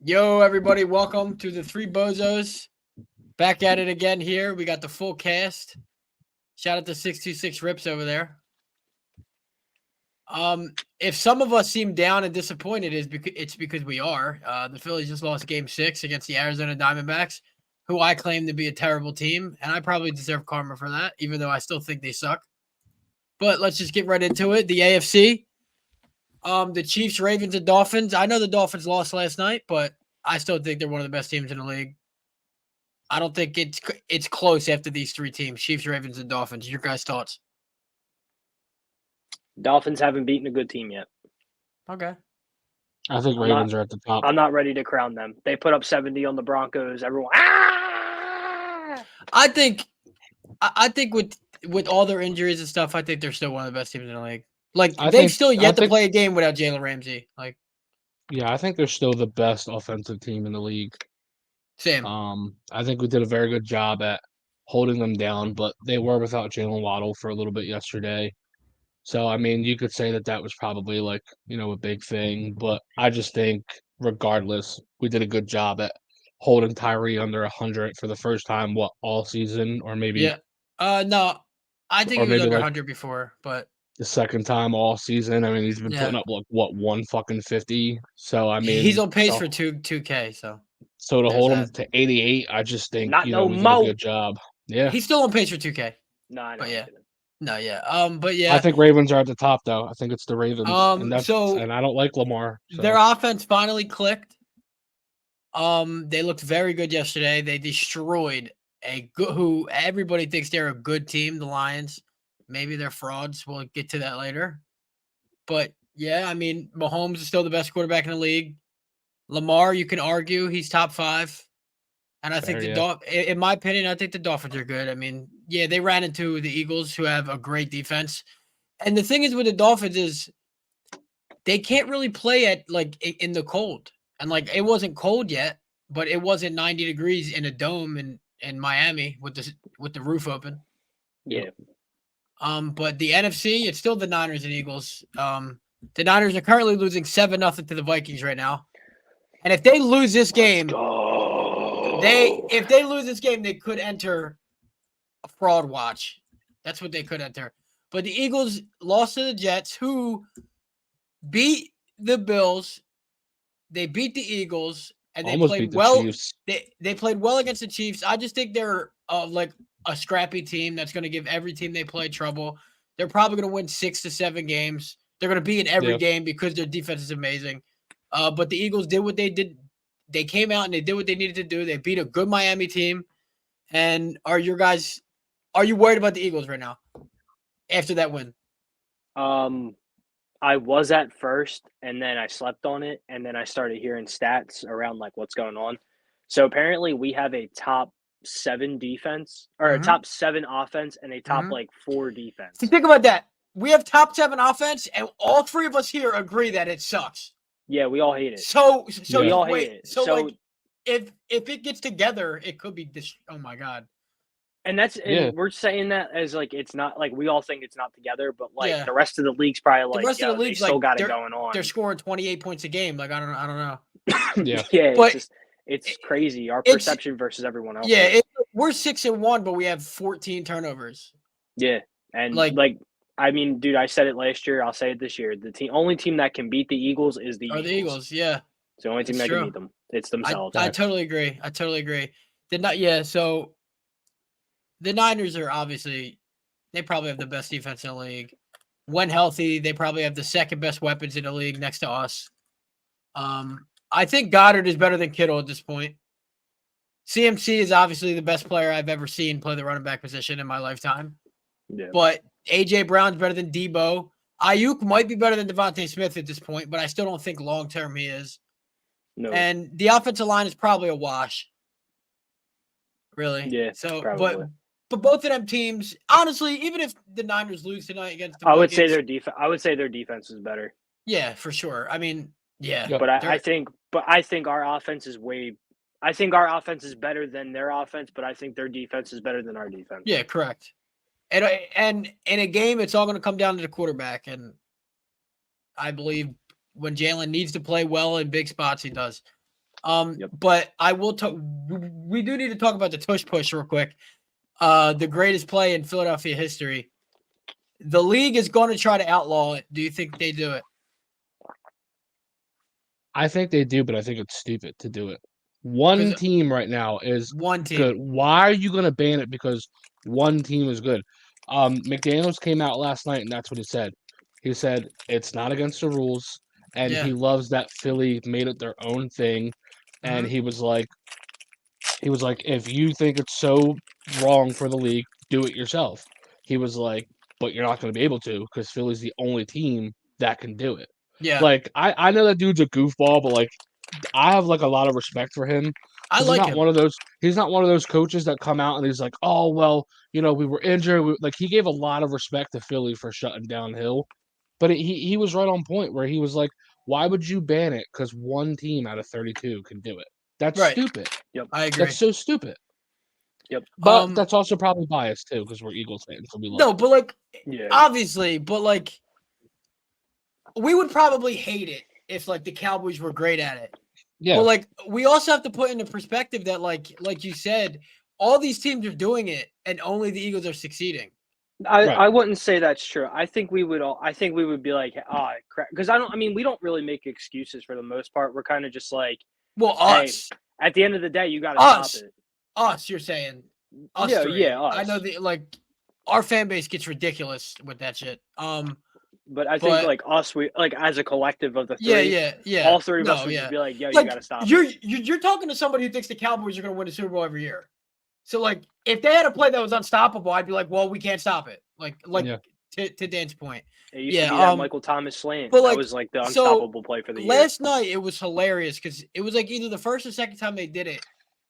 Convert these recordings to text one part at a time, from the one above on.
Yo, everybody, welcome to the Three Bozos. Back at it again here. We got the full cast. Shout out to 626 Rips over there. If some of us seem down and disappointed, it's because we are. The Phillies just lost Game 6 against the Arizona Diamondbacks, who I claim to be a terrible team, and I probably deserve karma for that, even though I still think they suck. But let's just get right into it. The AFC, the Chiefs, Ravens, and Dolphins. I know the Dolphins lost last night, but I still think they're one of the best teams in the league. I don't think it's close after these three teams: Chiefs, Ravens, and Dolphins. Your guys' thoughts? Dolphins haven't beaten a good team yet. Okay. I think Ravens are at the top. I'm not ready to crown them. They put up 70 on the Broncos. Everyone, I think with all their injuries and stuff, I think they're still one of the best teams in the league. Like they've still yet to play a game without Jalen Ramsey. Like, yeah, I think they're still the best offensive team in the league. same. I think we did a very good job at holding them down, but they were without Jalen Waddle for a little bit yesterday. So, I mean, you could say that was probably a big thing, but I just think regardless, we did a good job at holding Tyree under 100 for the first time, all season, or maybe Yeah. No, I think or he was maybe under like 100 before, but the second time all season. I mean, he's been putting up one fucking 50. So I mean, he's on pace for 2K. So to hold him to 88, I just think Not we no did a mo. good job. Yeah, he's still on pace for 2K. No, I know. But yeah. No, yeah. But yeah. I think Ravens are at the top though. I think it's the Ravens, So and I don't like Lamar. So. Their offense finally clicked. They looked very good yesterday. They destroyed who everybody thinks they're a good team, the Lions. Maybe they're frauds. We'll get to that later. But yeah, I mean, Mahomes is still the best quarterback in the league. Lamar, you can argue he's top 5. And I think in my opinion, I think the Dolphins are good. I mean, yeah, they ran into the Eagles, who have a great defense. And the thing is with the Dolphins is they can't really play at in the cold. And it wasn't cold yet, but it wasn't 90 degrees in a dome in Miami with the roof open. Yeah. But the NFC, it's still the Niners and Eagles. The Niners are currently losing 7-0 to the Vikings right now. And if they lose this game, they could enter a fraud watch. That's what they could enter. But the Eagles lost to the Jets, who beat the Bills. They beat the Eagles, and they played well. They played well against the Chiefs. I just think they're a scrappy team that's going to give every team they play trouble. They're probably going to win 6 to 7 games. They're going to be in every game because their defense is amazing. But the Eagles did what they did. They came out and they did what they needed to do. They beat a good Miami team. And are you worried about the Eagles right now after that win? I was at first, and then I slept on it, and then I started hearing stats around what's going on. So apparently we have a top 7 defense, or a top 7 offense, and a top 4 defense. So think about that. We have top 7 offense, and all 3 of us here agree that it sucks. Yeah, we all hate it. So we all hate it. So if it gets together, it could be this. Oh my god. And we're saying that as it's not we all think it's not together, but the rest of the league's probably the rest of the league's still got it going on. They're scoring 28 points a game. I don't know. Yeah, but it's crazy. Our perception versus everyone else. Yeah, we're 6-1, but we have 14 turnovers. Yeah, and I mean, dude, I said it last year. I'll say it this year. The only team that can beat the Eagles is the Eagles. The Eagles, yeah. It's the only team that can beat them. It's themselves. I totally agree. So the Niners are obviously, they probably have the best defense in the league. When healthy, they probably have the second best weapons in the league next to us. I think Goddard is better than Kittle at this point. CMC is obviously the best player I've ever seen play the running back position in my lifetime. Yeah. But A.J. Brown's better than Debo. Ayuk might be better than Devontae Smith at this point, but I still don't think long-term he is. No. And the offensive line is probably a wash. Really? Yeah, so, probably. But both of them teams, honestly, even if the Niners lose tonight against the Vikings, I would say their defense is better. Yeah, for sure. I mean, yeah. But I think our offense is I think our offense is better than their offense, but I think their defense is better than our defense. Yeah, correct. And in a game, it's all going to come down to the quarterback. And I believe when Jalen needs to play well in big spots, he does. Yep. But I will talk. We do need to talk about the tush push real quick. The greatest play in Philadelphia history. The league is going to try to outlaw it. Do you think they do it? I think they do, but I think it's stupid to do it. One 'Cause team right now is One team. good. Why are you going to ban it because one team is good? McDaniels came out last night, and that's what he said. He said it's not against the rules, and Yeah. he loves that Philly made it their own thing. And Mhm. he was like, if you think it's so wrong for the league, do it yourself. He was like, but you're not going to be able to because Philly's the only team that can do it. Yeah. Like, I know that dude's a goofball, but like, I have like a lot of respect for him. I 'Cause like he's not him. one of those. He's not one of those coaches that come out and he's like, "Oh well, we were injured." Like he gave a lot of respect to Philly for shutting down Hill, but he was right on point where he was like, "Why would you ban it? Because one team out of 32 can do it. That's Right. stupid. I agree. That's so stupid." Yep. But that's also probably biased too because we're Eagles fans, so we love. No, it. but like Yeah. obviously, but like we would probably hate it if like the Cowboys were great at it. Yeah, But like we also have to put into perspective that like you said, all these teams are doing it and only the Eagles are succeeding. I, Right. I wouldn't say that's true. I think we would all. I think we would be like, crap, because I don't. I mean, we don't really make excuses for the most part. We're kind of just like, Well, hey, us. at the end of the day, you got to Us. stop it. Us, you're saying. Us Yeah, three. yeah, I us. know our fan base gets ridiculous with that shit. But I think but- like us, we like as a collective of the three. Yeah. All three of us No, would yeah. just be like, yo, you Like got to stop. you're talking to somebody who thinks the Cowboys are going to win the Super Bowl every year. So like if they had a play that was unstoppable, I'd be like, well, we can't stop it. Like Yeah. to Dan's point. It used to be that Michael Thomas slant. but, That like, was like the so, unstoppable play for the year. Last night it was hilarious because it was like either the first or second time they did it.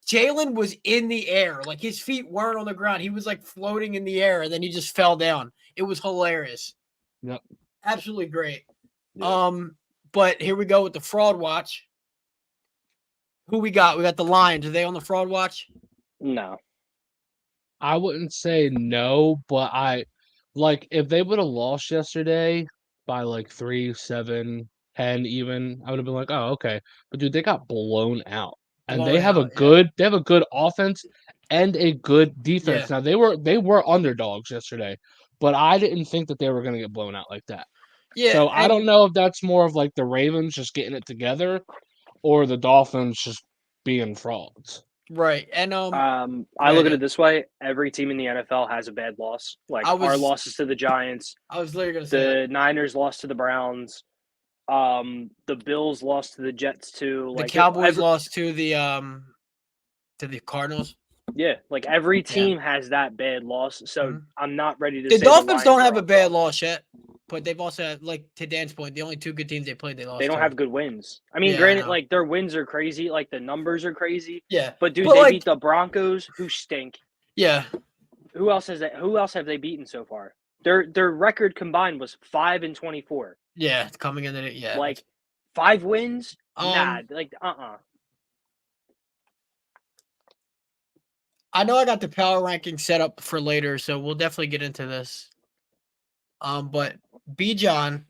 Jalen was in the air, like his feet weren't on the ground. He was like floating in the air, and then he just fell down. It was hilarious. Yep. Absolutely great. Yeah. But here we go with the fraud watch. Who we got? We got the Lions. Are they on the fraud watch? No. I wouldn't say no, but if they would have lost yesterday by like 3, 7, 10 even, I would have been like, oh, okay. But dude, they got blown out. And Blown they have out, they have a good offense and a good defense. Yeah. Now they were underdogs yesterday, but I didn't think that they were gonna get blown out like that. Yeah. So I don't know if that's more of like the Ravens just getting it together or the Dolphins just being frauds. Right. And I look at it this way: every team in the NFL has a bad loss. Like our losses to the Giants. I was literally gonna say the Niners lost to the Browns. The Bills lost to the Jets too. the Like Cowboys lost to the Cardinals. Yeah, like every team has that bad loss. So I'm not ready to The say Dolphins don't have are a bad loss yet, but they've also had, like to Dan's point, the only two good teams they played, they lost. They don't to. have good wins. I mean, Yeah, I granted, know. like their wins are crazy, like the numbers are crazy. Yeah, But dude, But, they like- beat the Broncos, who stink. Yeah, Who else have they beaten so far? Their record combined was 5-24. yeah, it's coming into it. Yeah, Like 5 wins? Nah, like I know I got the power ranking set up for later, so we'll definitely get into this. But B. John.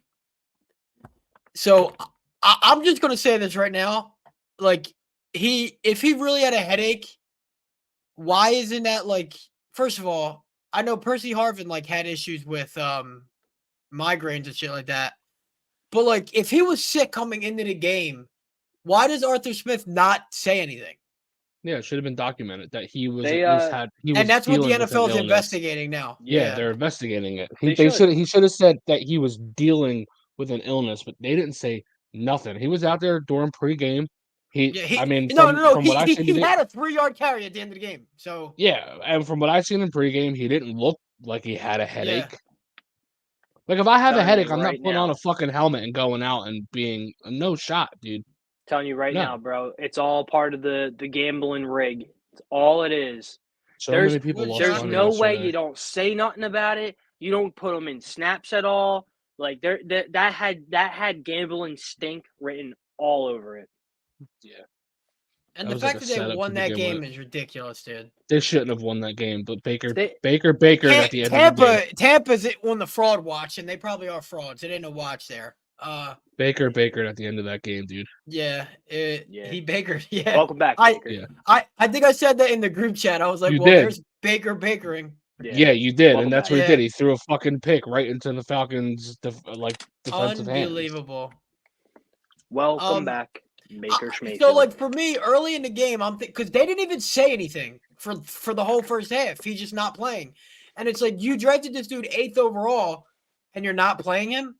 So I'm just gonna say this right now. Like if he really had a headache, why isn't that like? First of all, I know Percy Harvin like had issues with migraines and shit like that. But like if he was sick coming into the game, why does Arthur Smith not say anything? Yeah, it should have been documented that he was They, at least And that's what the dealing with an NFL is illness. investigating now. Yeah, they're investigating it. They He should have said that he was dealing with an illness, but they didn't say nothing. He was out there during pregame. I mean, from what I seen, he had a 3-yard carry at the end of the game. So yeah, and from what I seen in pregame, he didn't look like he had a headache. Yeah. Like if I have a Telling headache, you I'm not right putting on now. a fucking helmet and going out and being no shot, dude. telling you right No. now, bro, it's all part of the gambling rig. It's all it is. So There's- many people lost There's money no way yesterday. you don't say nothing about it. You don't put them in snaps at all. Like that had gambling stink written all over it. and That the was like fact a that they setup won to that begin game with. is ridiculous, dude. They shouldn't have won that game, but Baker at the end of the game. Tampa's on the fraud watch, and they probably are frauds. It ain't no watch there. Baker at the end of that game, dude. Yeah, Yeah. he Baker. Yeah, Welcome back, I Baker. Yeah. I think I said that in the group chat. I was like, You well, did. there's Baker bakering. Yeah, you did, Welcome and that's back. what he Yeah. did. He threw a fucking pick right into the Falcons' defensive hands. Unbelievable. Welcome back, Baker Schmayfield. So, like, for me, early in the game, I'm because they didn't even say anything for the whole first half. He's just not playing, and it's like you drafted this dude 8th overall, and you're not playing him.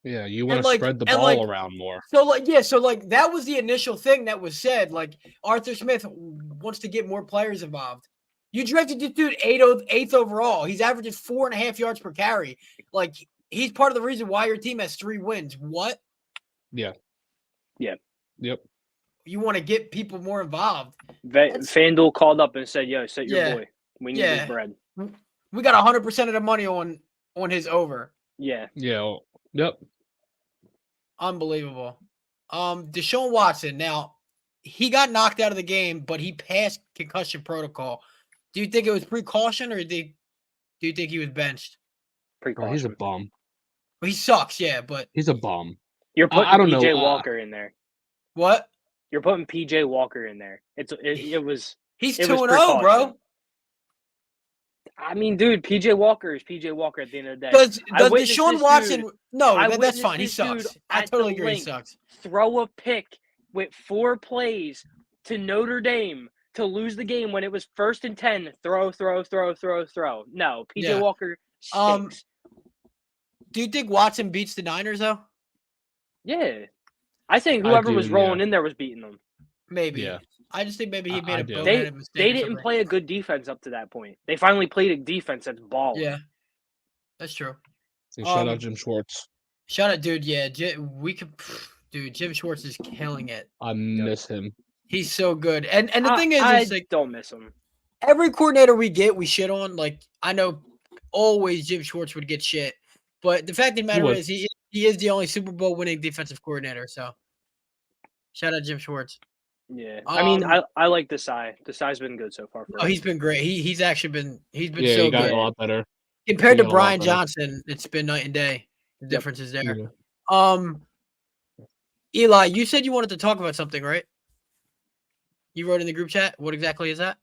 Yeah, you want And, to like- spread the and, ball like, around more. So, like, yeah, so like that was the initial thing that was said. Like Arthur Smith wants to get more players involved. You drafted this dude 8th overall. He's averaging 4.5 yards per carry. Like he's part of the reason why your team has 3 wins. What? Yeah. Yeah. Yep. You want to get people more involved. FanDuel called up and said, "Yo, set your Yeah. boy. We need Yeah. his bread." We got 100% of the money on his over. Yeah. Yeah. Well, yep. Unbelievable. Deshaun Watson. Now, he got knocked out of the game, but he passed concussion protocol. Do you think it was precaution, or do you think he was benched? Bro, Precaution. he's a bum. Well, he sucks, yeah, but He's a bum. You're putting I don't know, PJ Walker in there. what? You're putting PJ Walker in there. It was He's it 2-0, was bro. precaution. I mean, dude, PJ Walker is PJ Walker at the end of the day. Does I witnessed Deshaun this Watson? dude- No, I that's witnessed fine. He this dude sucks. I at totally the agree. He link sucks. throw a pick with 4 plays to Notre Dame to lose the game when it was 1st and 10. Throw. No, PJ Yeah. Walker Um, stinks. Do you think Watson beats the Niners though? Yeah. I think I whoever do, was rolling in there was beating them. Maybe. Yeah. I just think maybe he made I a do. boneheaded mistake. They or didn't something. play a good defense up to that point. They finally played a defense that's balling. Yeah, that's true. And shout out Um, Jim Schwartz. Shout out, dude. Yeah, dude. Jim Schwartz is killing it. I miss him. He's so good. And the thing is, I it's like don't miss him. every coordinator we get, we shit on. Like I know, always Jim Schwartz would get shit, but the fact of the matter would. is, he is the only Super Bowl winning defensive coordinator. So, shout out Jim Schwartz. Yeah. I mean, Um, I like Desai. Desai's been good so far for Oh, us. he's been great. He's actually been Yeah, so he got good a lot better. compared he to got a lot Brian better. Johnson. It's been night and day. The Yep. difference is there. Yeah. Eli, you said you wanted to talk about something, right? You wrote in the group chat. What exactly is that?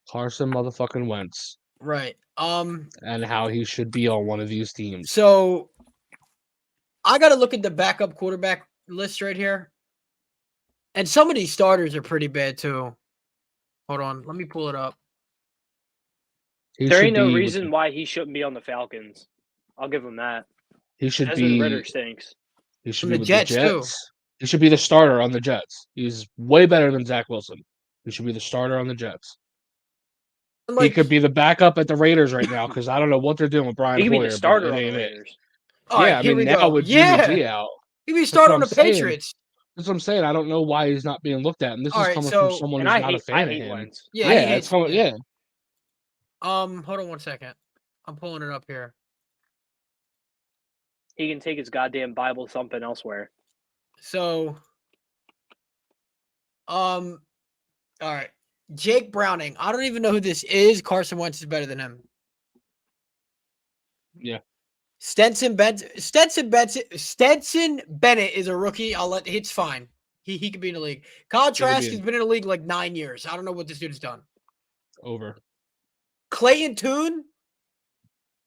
Carson motherfucking Wentz Right. and how he should be on one of these teams. So I got to look at the backup quarterback list right here. And some of these starters are pretty bad too. Hold on. Let me pull it up. He There should ain't no be with reason why he shouldn't be on the Falcons. I'll give him that. He should Desmond be. Ritter stinks. He should From be the with Jets, the too. Jets. He should be the starter on the Jets. He's way better than Zach Wilson. He should be the starter on the Jets. He could be the backup at the Raiders right now because I don't know what they're doing with Brian He could be Hoyer. the starter but on it the ain't it. Raiders. All right, Yeah, I here mean we now go. with Jimmy Yeah. G out, He be what starting on I'm the saying. Patriots. that's what I'm saying. I don't know why he's not being looked at, and this All is right, coming so- from someone And who's I not a hate fan of hate him. Wentz. Yeah, Yeah, he hates it's coming. it. Yeah, Hold on one second. I'm pulling it up here. He can take his goddamn Bible thumping elsewhere. So, all right. Jake Browning. I don't even know who this is. Carson Wentz is better than him. yeah. Stetson Bennett is a rookie. It's fine. He could be in the league. Kyle could Trask be has in. been in the league like 9 years. I don't know what this dude has done. Over. Clayton Tune.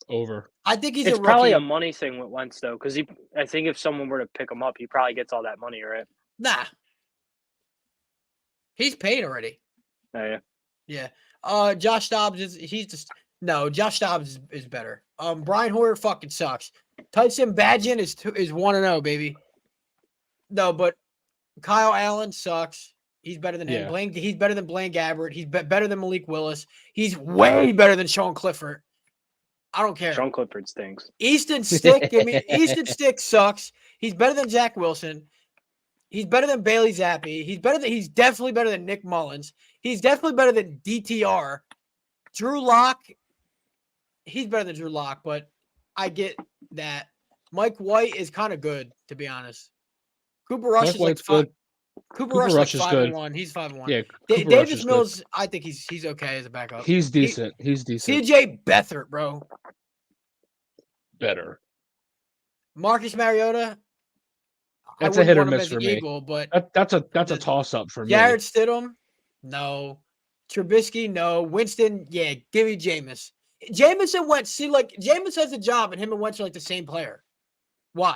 Over. I think he's It's a probably rookie. a money thing with Wentz though, because I think if someone were to pick him up, he probably gets all that money, right? Nah. He's paid already. Oh, yeah. Yeah. Josh Dobbs Josh Dobbs is better. Brian Hoyer fucking sucks. Tyson Badgett is 1-0, baby. No, but Kyle Allen sucks. He's better than him. Yeah. He's better than Blaine Gabbert. He's better than Malik Willis. He's way better than Sean Clifford. I don't care. Sean Clifford stinks. Easton Stick, Easton Stick sucks. He's better than Zach Wilson. He's better than Bailey Zappi. He's definitely better than Nick Mullins. He's definitely better than DTR. Drew Lock. He's better than Drew Lock, but I get that. Mike White is kind of good, to be honest. Cooper Rush Mike is like White's good. Cooper Rush is like Rush is good. 5-1. He's 5-1. Yeah. Cooper Rush Davis is good. Mills, I think he's okay as a backup. He's decent. He's decent. CJ Beathard, bro. Better. Marcus Mariota. I That's a wouldn't hit or want him miss as an for me. Eagle, but That's a the- toss up for me. Jarrett Stidham, no. Trubisky, no. Winston, yeah. Give me Jameis. Jameis and Wentz. See, like Jameis has a job, and him and Wentz are like the same player. Why?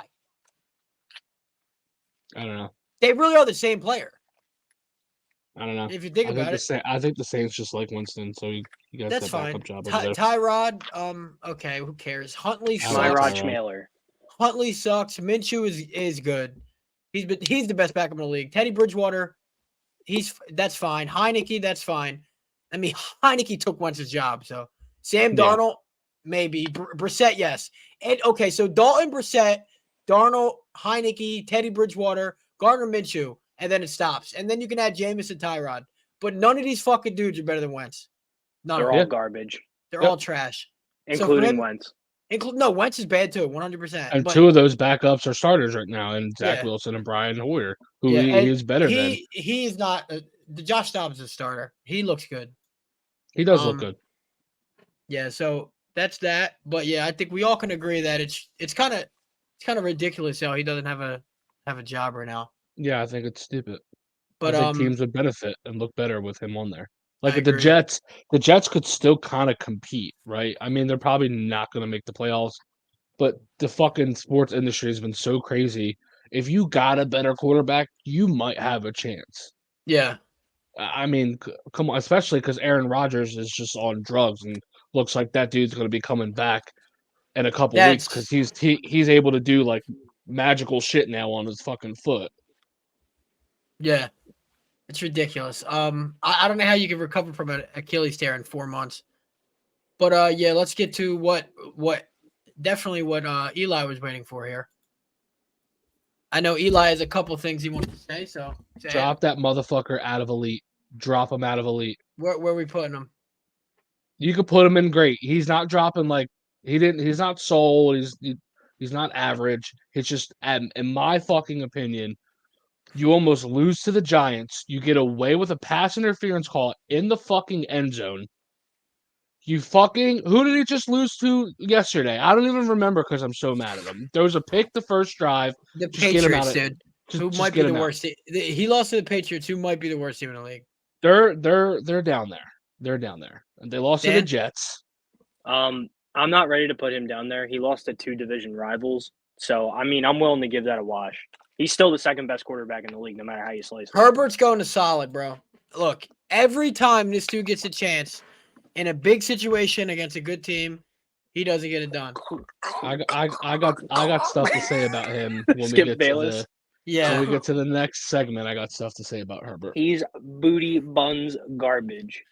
I don't know. They really are the same player. I don't know. If you think about it, I think the Saints just like Winston, so you guys that's that fine. backup job over there. Tyrod, okay, who cares? Huntley I like sucks. Tyrod Schmaler. Huntley sucks. Minshew is good. He's the best backup in the league. Teddy Bridgewater, that's fine. Heineke, that's fine. I mean, Heineke took Wentz's job, so Sam Yeah. Darnold, maybe. Brissett, yes. And okay, so Dalton, Brissett, Darnold, Heineke, Teddy Bridgewater, Gardner Minshew, and then it stops. And then you can add Jameis and Tyrod. But none of these fucking dudes are better than Wentz. None They're of all them. garbage, They're Yep. all trash. including him- Wentz. No, Wentz is bad too, 100%. And but, two of those backups are starters right now, and Zach Yeah. Wilson and Brian Hoyer, who yeah, and he's better than. he is not the Josh Dobbs is a starter. He looks good. He does look good. Yeah, so that's that. But yeah, I think we all can agree that it's kind of ridiculous how he doesn't have a job right now. Yeah, I think it's stupid. But I think teams would benefit and look better with him on there. Like I the agree. Jets could still kind of compete, right? I mean, they're probably not going to make the playoffs, but the fucking sports industry has been so crazy. If you got a better quarterback, you might have a chance. Yeah, I mean, come on, especially because Aaron Rodgers is just on drugs and looks like that dude's going to be coming back in a couple weeks because he's able to do like magical shit now on his fucking foot. yeah, it's ridiculous. I don't know how you can recover from an Achilles tear in 4 months. But yeah, let's get to what Eli was waiting for here. I know Eli has a couple things he wants to say, so Drop that motherfucker out of elite. Drop him out of elite. Where are we putting him? You could put him in great. He's not dropping like he's not soul. He's not average. It's just in my fucking opinion, you almost lose to the Giants. You get away with a pass interference call in the fucking end zone. Who did he just lose to yesterday? I don't even remember because I'm so mad at him. There was a pick the first drive. The Just get him out Patriots, of- dude. Who Just might be get the him out. worst? He lost to the Patriots, who might be the worst team in the league. They're down there. They're down there. And they lost to the Dan? Jets. I'm not ready to put him down there. He lost to 2 division rivals. So, I mean, I'm willing to give that a wash. He's still the second best quarterback in the league, no matter how you slice it. Herbert's going to solid, bro. Look, every time this dude gets a chance in a big situation against a good team, he doesn't get it done. I got stuff to say about him when Skip we get Bayless. when Yeah, we get to the next segment. I got stuff to say about Herbert. He's booty buns garbage.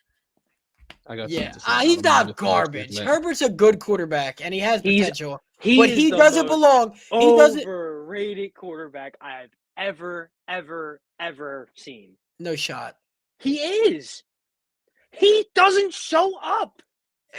I got yeah. stuff to say He's about him when we not get to the next garbage. segment. Herbert's a good quarterback, and he has He's- potential. He's But he the doesn't most belong. He doesn't. overrated quarterback I've ever seen. No shot. He is. He doesn't show up.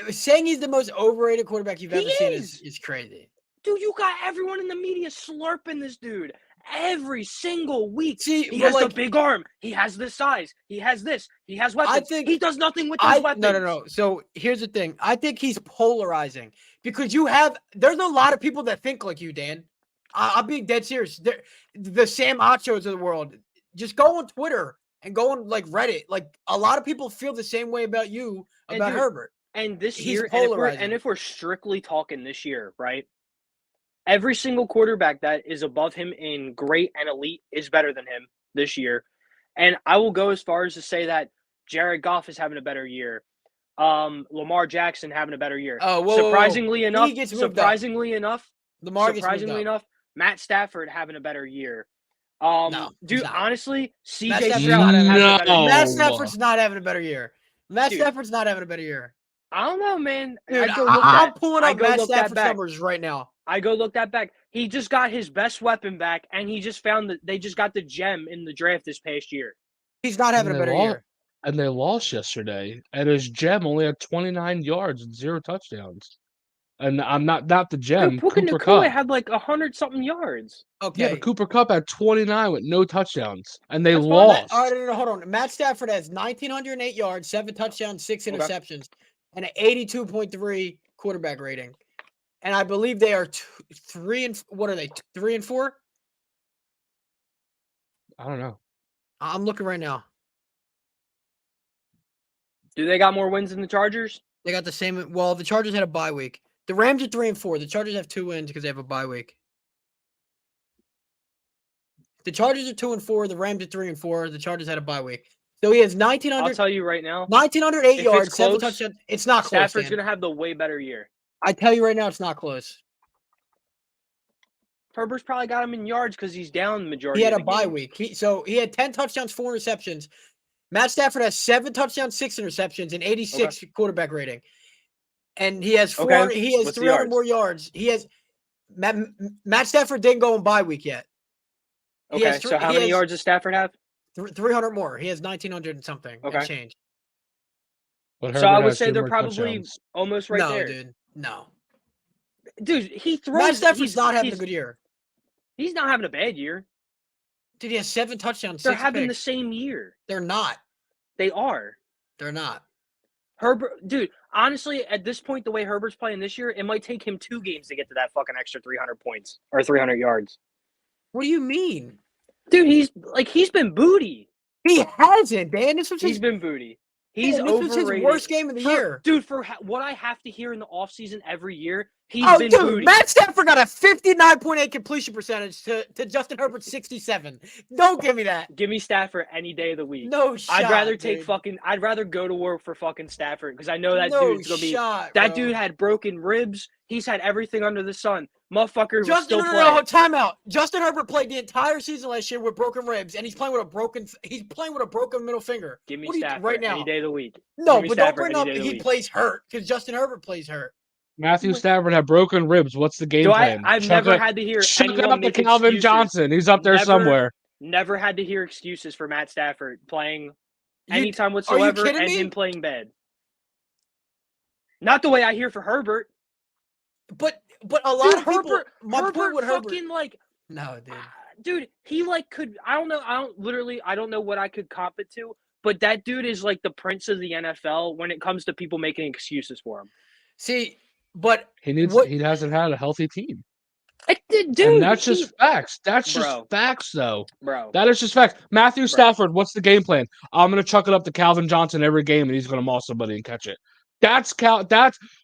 Saying he's the most overrated quarterback you've He ever seen is. is crazy. Dude, you got everyone in the media slurping this dude every single week. See, He but has like, the big arm. He has this size. He has this. He has weapons. think- he does nothing with these weapons. No. So here's the thing. I think he's polarizing because there's a lot of people that think like you, Dan. I'm being dead serious. The Sam Achos of the world. Just go on Twitter and go on like Reddit. Like a lot of people feel the same way about you And about dude, Herbert. And this He's year, polarizing. and if we're strictly talking this year, right? Every single quarterback that is above him in great and elite is better than him this year. And I will go as far as to say that Jared Goff is having a better year. Lamar Jackson having a better year. Oh, whoa, surprisingly whoa. He enough, gets moved up. Lamar gets moved up. enough, Matt Stafford having a better year. No, dude, he's not. honestly, Matt CJ Stafford's Stroud not having a No. better year. Matt Stafford's not having a better year. Matt Dude. Stafford's not having a better year. I don't know, man. Dude, I'd go look I'm that- pulling I'd up go Matt look that Stafford's back. numbers right now. I go look that back. He just got his best weapon back, and he just found that they just got the gem in the draft this past year. He's not having a And they better year. And they lost yesterday, and his gem only had 29 yards and 0 touchdowns. And I'm not the gem. Dude, Puka Cooper Nacua Kupp. had like 100-something yards. Okay. Yeah, but Cooper Kupp had 29 with no touchdowns, and they That's fine. lost. All right, no, hold on. Matt Stafford has 1,908 yards, 7 touchdowns, 6 Okay. interceptions, and an 82.3 quarterback rating. and I believe they are 3 and what are they? 3 and 4? I don't know. I'm looking right now. Do they got more wins than the Chargers? They got the same. Well, the Chargers had a bye week. The Rams are 3 and 4. The Chargers have 2 wins because they have a bye week. The Chargers are 2 and 4. The Rams are 3 and 4. The Chargers had a bye week. So he has 1,900. I'll tell you right now. 1,908 if yards, it's 7 close, touchdowns. It's not close. Stafford's going to have the way better year. I tell you right now, it's not close. Herbert's probably got him in yards because he's down the majority. He had of a the bye game. week. He had 10 touchdowns, 4 interceptions. Matt Stafford has 7 touchdowns, 6 interceptions, and 86 quarterback rating. And he has 4. Okay. He has What's the 300 yards? more yards. He has Matt Stafford didn't go on bye week yet. He Okay, has so how many yards does Stafford have? 300 more. He has 1,900 and something. Okay. And change. But So I Herbert would has say 2 they're more probably touchdowns. almost right no, there. dude. No. Dude, he throws. Matt Stafford's he's not having a good year. He's not having a bad year. Dude, he has 7 touchdowns, They're 6 having picks. the same year. They're not. They are. They're not. Herbert, dude, honestly, at this point, the way Herbert's playing this year, it might take him 2 games to get to that fucking extra 300 points or 300 yards. What do you mean? Dude, he's been booty. He hasn't, Dan. He's been booty. He's this overrated. was his worst game of the year. Dude, for what I have to hear in the offseason every year, he's been dude, booty. Matt Stafford got a 59.8 completion percentage to Justin Herbert's 67. Don't give me that. Give me Stafford any day of the week. No shot. I'd rather take dude. I'd rather go to work for fucking Stafford because I know that no dude's gonna be. shot, That bro. dude had broken ribs. He's had everything under the sun. Motherfucker was Justin, still playing. no, timeout. Justin Herbert played the entire season last year with broken ribs, and he's playing with a broken middle finger. Give me What are you- Stafford right now. any day of the week. No, Give me but don't Stafford bring any up day of the he week. plays hurt because Justin Herbert plays hurt. Matthew Stafford had broken ribs. What's the game plan? I've never had to hear Chuck it anyone up to make Calvin excuses. Johnson. He's up there Never- somewhere. Never had to hear excuses for Matt Stafford playing You- anytime whatsoever kidding and me? him playing bad. Not the way I hear for Herbert. But a lot Dude, of people. My point Herbert with Herbert. fucking like. No, dude. Dude, he like could. I don't know. I don't know what I could comp it to. But that dude is like the prince of the NFL when it comes to people making excuses for him. See, but He hasn't had a healthy team. Dude, And that's just facts. That's Bro. just facts, though. bro. That is just facts. Matthew Stafford, what's the game plan? I'm going to chuck it up to Calvin Johnson every game, and he's going to maul somebody and catch it. That's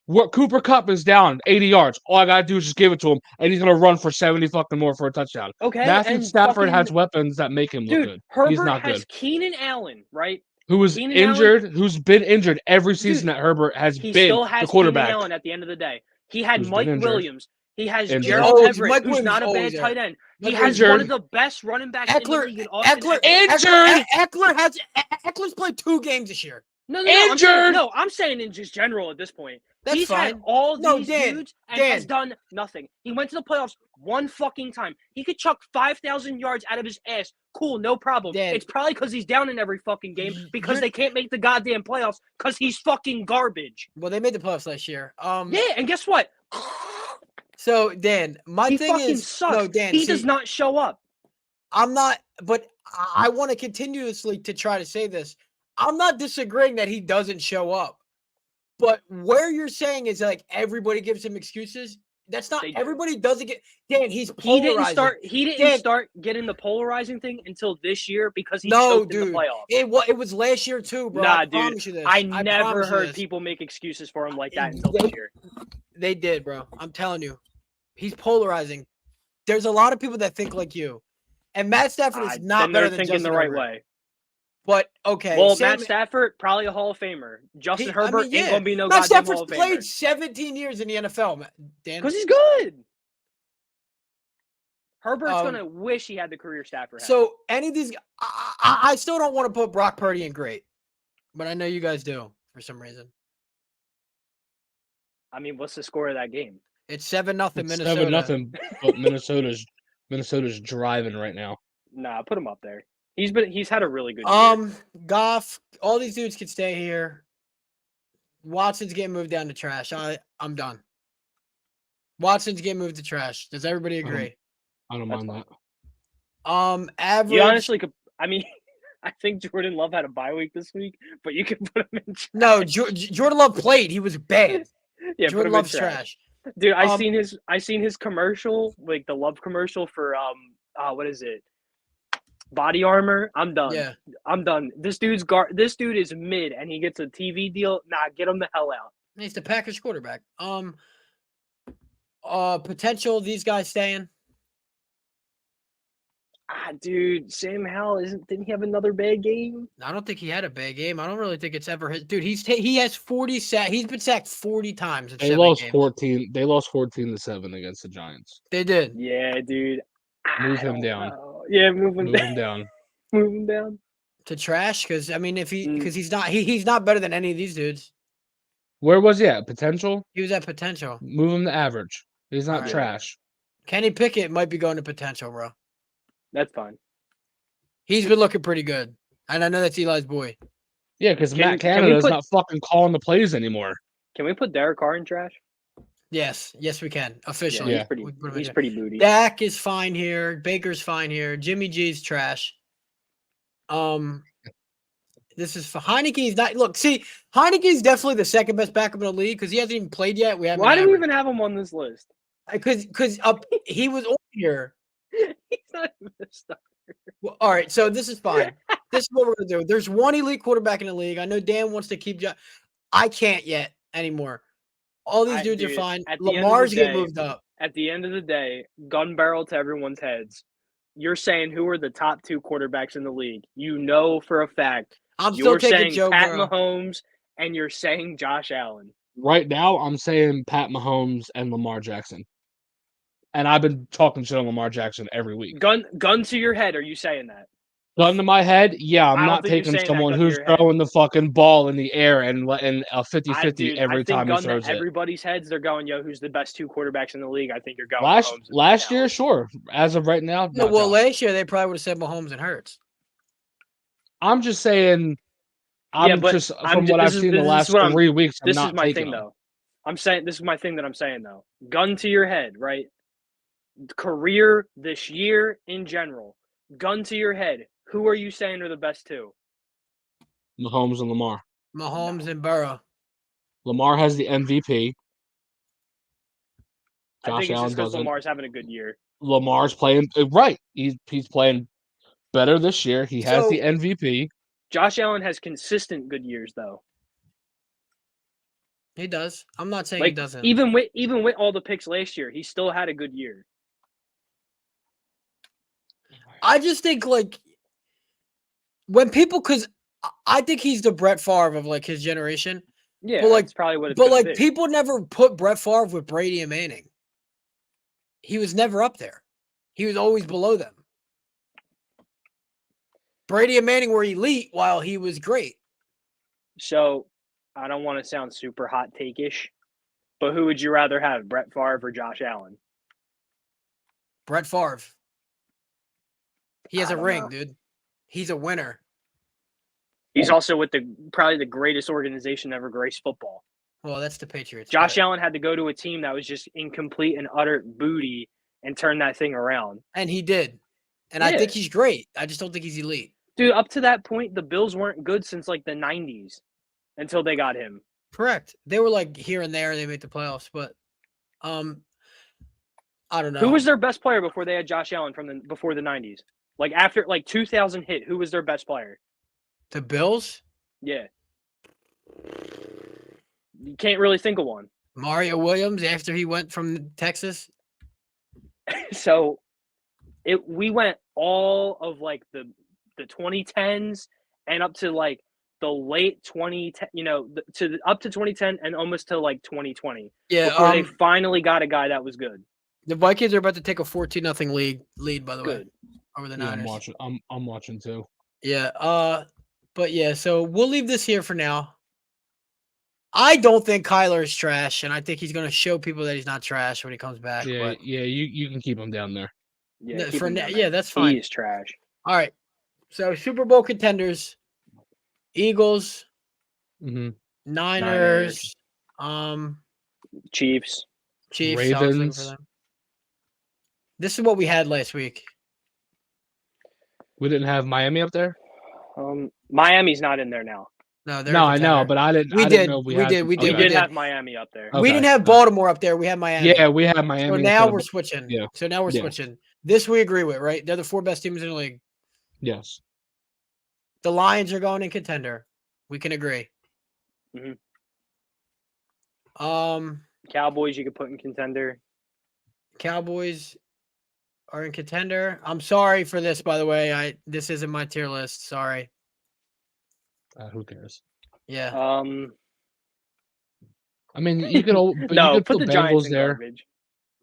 what Cooper Kupp is down 80 yards. All I got to do is just give it to him, and he's going to run for 70 fucking more for a touchdown. Okay, Matthew and Stafford fucking- has weapons that make him look Dude, good. Herbert He's not has good. Keenan Allen, right? Who was Keenan injured, who's been injured every season Dude, that Herbert has He been still the has quarterback. Keenan Allen at the end of the day. He had Who's been Mike injured. Williams. He has Injured. Gerald Oh, Everett, Mike who's Williams not a always bad there. tight end. He Mike has Injured. one of the best running backs in the league in Austin Eckler's played 2 games this year. No, Injured. I'm saying in just general at this point. That's He's fine. had all No, these Dan, dudes and has done nothing. He went to the playoffs one fucking time. He could chuck 5,000 yards out of his ass. Cool, no problem. Dan, It's probably because he's down in every fucking game because you're- they can't make the goddamn playoffs because he's fucking garbage. Well, they made the playoffs last year. Yeah, and guess what? So Dan, my He thing fucking is, sucks. no, Dan, He does not show up. I'm not, but I want to continuously to try to say this. I'm not disagreeing that he doesn't show up, but where you're saying is like everybody gives him excuses. That's not They do. everybody doesn't get. Dan, he's He polarizing. didn't start getting the polarizing thing until this year because he No, choked in dude, the playoffs. it was last year too, bro. Nah, I dude, promise you this. I promise never you heard this. people make excuses for him like that until this year. They did, bro. I'm telling you, he's polarizing. There's a lot of people that think like you, and Matt Stafford is not Then better they're than thinking Justin the right Herbert. way. But okay, Well, Sam- Matt Stafford probably a Hall of Famer. Justin He- I Herbert mean, ain't yeah. gonna be no Matt goddamn Stafford's Hall of played Famer 17 years in the NFL, Dan. because he's good. Herbert's Um, gonna wish he had the career Stafford had. So any of these, I still don't want to put Brock Purdy in great, but I know you guys do for some reason. I mean, what's the score of that game? It's 7-0 It's Minnesota. 7-0, but Minnesota's driving right now. Nah, put him up there. He's had a really good year. Goff, all these dudes can stay here. Watson's getting moved down to trash. I'm done. Watson's getting moved to trash. Does everybody agree? I don't That's mind fine. that. Average. You honestly could. I mean, I think Jordan Love had a bye week this week, but you can put him in trash. No, Jordan Love played. He was bad. Yeah, Jordan put him Love's in trash. trash. Dude, I seen his commercial, like the love commercial for what is it? Body armor. I'm done. Yeah. I'm done. This dude is mid and he gets a TV deal. Nah, get him the hell out. He's the Packers quarterback. Potential these guys staying. Dude, Sam Howell didn't he have another bad game? I don't think he had a bad game. I don't really think it's ever his. Dude, he has 40 sacks. He's been sacked 40 times in They 7 lost games. 14. They lost 14-7 against the Giants. They did. Yeah, dude. Move I him don't down. know. Yeah, move him Move down. him down. Move him down. To trash, because I mean, if he's not better than any of these dudes. Where was he at? Potential? He was at potential. Move him to average. He's not Alright. trash. Kenny Pickett might be going to potential, bro. That's fine. He's been looking pretty good, and I know that's Eli's boy. Yeah, because Matt can we Canada is put- not fucking calling the plays anymore. Can we put Derek Carr in trash? Yes, we can officially. Yeah, Yeah. he's pretty booty. Dak is fine here. Baker's fine here. Jimmy G's trash. This is for Heineke's not. Look, see, Heineke's definitely the second best backup in the league because he hasn't even played yet. We haven't. Why do we even have him on this list? Because he was on here. He's not even a star. Well, all right, so this is fine. This is what we're gonna do. There's one elite quarterback in the league. I know Dan wants to keep. I can't yet anymore. All these dudes are fine. at the end of the Lamar's getting day- moved up. At the end of the day, gun barrel to everyone's heads. You're saying who are the top 2 quarterbacks in the league? You know for a fact. I'm still You're taking saying Joe Pat Burrow. Mahomes and you're saying Josh Allen. Right now, I'm saying Pat Mahomes and Lamar Jackson. And I've been talking shit on Lamar Jackson every week. Gun to your head, are you saying that? Gun to my head, yeah, I'm I don't not think you're taking saying that someone gun to who's your head. throwing the fucking ball in the air and letting a 50-50 Dude, every I think time he gun throws to it. everybody's heads, they're going, yo, who's the best 2 quarterbacks in the league? I think you're going Last Mahomes and last year, Allen. sure. As of right now, No, not well, Josh. last year they probably would have said Mahomes and Hurts. I'm just saying. Yeah, but From what I've seen the last 3 weeks, I'm This not is my taking thing, him. though. I'm saying this is my thing that I'm saying though. Gun to your head, right? Career this year in general. Gun to your head. Who are you saying are the best 2? Mahomes and Lamar. Mahomes and Burrow. Lamar has the MVP. I Josh think it's Allen just because doesn't. Lamar's having a good year. Lamar's playing right. He's playing better this year. He has So- the MVP. Josh Allen has consistent good years though. He does. I'm not saying he Like doesn't. even with all the picks last year, he still had a good year. I just think like when people, because I think he's the Brett Favre of like his generation. Yeah, But, like- that's probably what it's But gonna like be. people never put Brett Favre with Brady and Manning. He was never up there. He was always below them. Brady and Manning were elite while he was great. So I don't want to sound super hot take-ish, but who would you rather have, Brett Favre or Josh Allen? Brett Favre. He has I a don't ring, know. dude. He's a winner. He's also with probably the greatest organization ever graced football. Well, that's the Patriots. Josh but- Allen had to go to a team that was just incomplete and utter booty and turn that thing around. And he did. And I Yeah. think he's great. I just don't think he's elite. Dude, up to that point, the Bills weren't good since like the 90s until they got him. Correct. They were like here and there. They made the playoffs, but I don't know. Who was their best player before they had Josh Allen before the 90s? Like after 2000 hit, who was their best player? the Bills? Yeah. You can't really think of one. Mario Williams after he went from Texas? So we went all of like the 2010s and up to like the late 2010, up to 2010 and almost to like 2020 Yeah. before they finally got a guy that was good. The Vikings are about to take a 14-0 lead, by the way, Good. over the Yeah, I'm Niners. watching. I'm watching too. Yeah. But yeah, so we'll leave this here for now. I don't think Kyler is trash, and I think he's going to show people that he's not trash when he comes back. Yeah, but yeah. You can keep him down there. Yeah, No, keep for him na- down yeah, there. that's fine. He is trash. All right. So Super Bowl contenders: Eagles, Mm-hmm. Niners, Chiefs. Chiefs. I was looking Ravens. for them. This is what we had last week. We didn't have Miami up there. Miami's not in there now. No, they're No, a I know, contender. but I didn't. We I didn't did. know We had. did. We We did. Okay. did have Miami up there. Okay. We didn't have Baltimore up there. We had Miami. Yeah, we had Miami. So instead now of we're Bal- switching. Yeah. So now we're Yeah. switching. This we agree with, right? They're the 4 best teams in the league. Yes. The Lions are going in contender. We can agree. Mhm. Cowboys you could put in contender. Cowboys are in contender. I'm sorry for this, by the way. This isn't my tier list. Sorry. Who cares? Yeah. I mean, you could. But No, you could put put the Giants Bengals in there. garbage.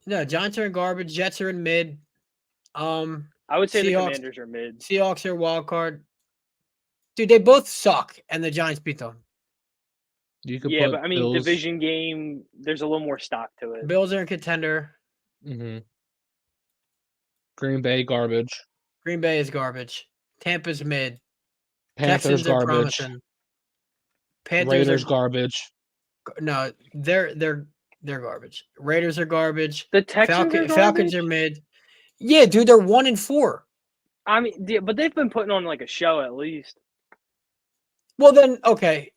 No, Giants are in garbage. Jets are in mid. I would say the Seahawks- Commanders are mid. Seahawks are wild card. Dude, they both suck, and the Giants beat them. You could Yeah, put but I mean, Bills. division game, there's a little more stock to it. Bills are in contender. Mm-hmm. Green Bay garbage. Green Bay is garbage. Tampa's mid. Panthers Texans are garbage. promising. Panthers Raiders are garbage. no, they're garbage. Raiders are garbage. The Texans are Falcons are garbage? mid. Yeah, dude, they're 1-4. I mean, yeah, but they've been putting on like a show at least. Well, then okay,